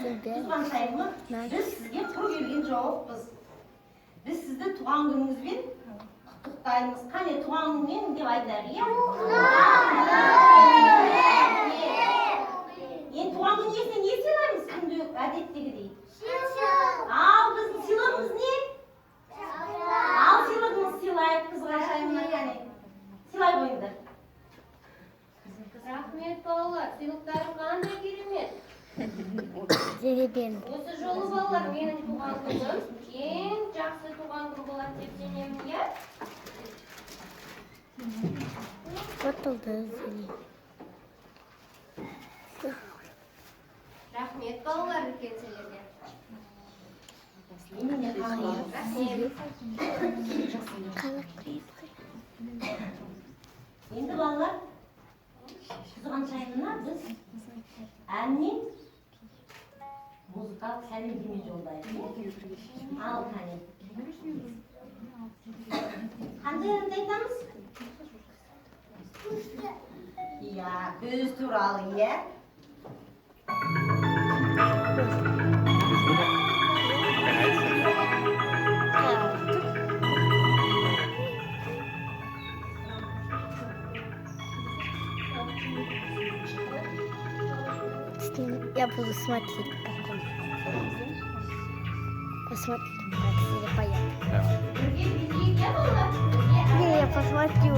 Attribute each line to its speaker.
Speaker 1: Kızban çayımı biz sizge kuru gelgen жоқпыз. Biz sizді туған күніңізбен құттықтаймыз. Қане туған күнмен деп айтайық, иә? Енді туған күн иесіне не сыйлаймыз күнде әдеттегідей? Ал біздің сыйлығымыз не? Ал сыйлығымыз сыйлайық қызға шайымына, қане. Сыйлай қойыңдар.
Speaker 2: Рахмет балалар, сыйлықтарың қандай керемет.
Speaker 3: Жеребен.
Speaker 2: Осы жолы балалар менің туған күнім ең жақсы туған күн болады деп сенемін, иә?
Speaker 3: Отылды.
Speaker 2: Рахмет балалар үлкен сіздерге.
Speaker 1: Енді балалар, қызған шайына біз әнмен музыкалық сәлемдеме жолдаймыз. Ал қане. Қандай әнді айтамыз? Иә, көз туралы, иә?
Speaker 3: Я буду смотреть потом. Посмотрим, как все поят. Не, я посмотрю.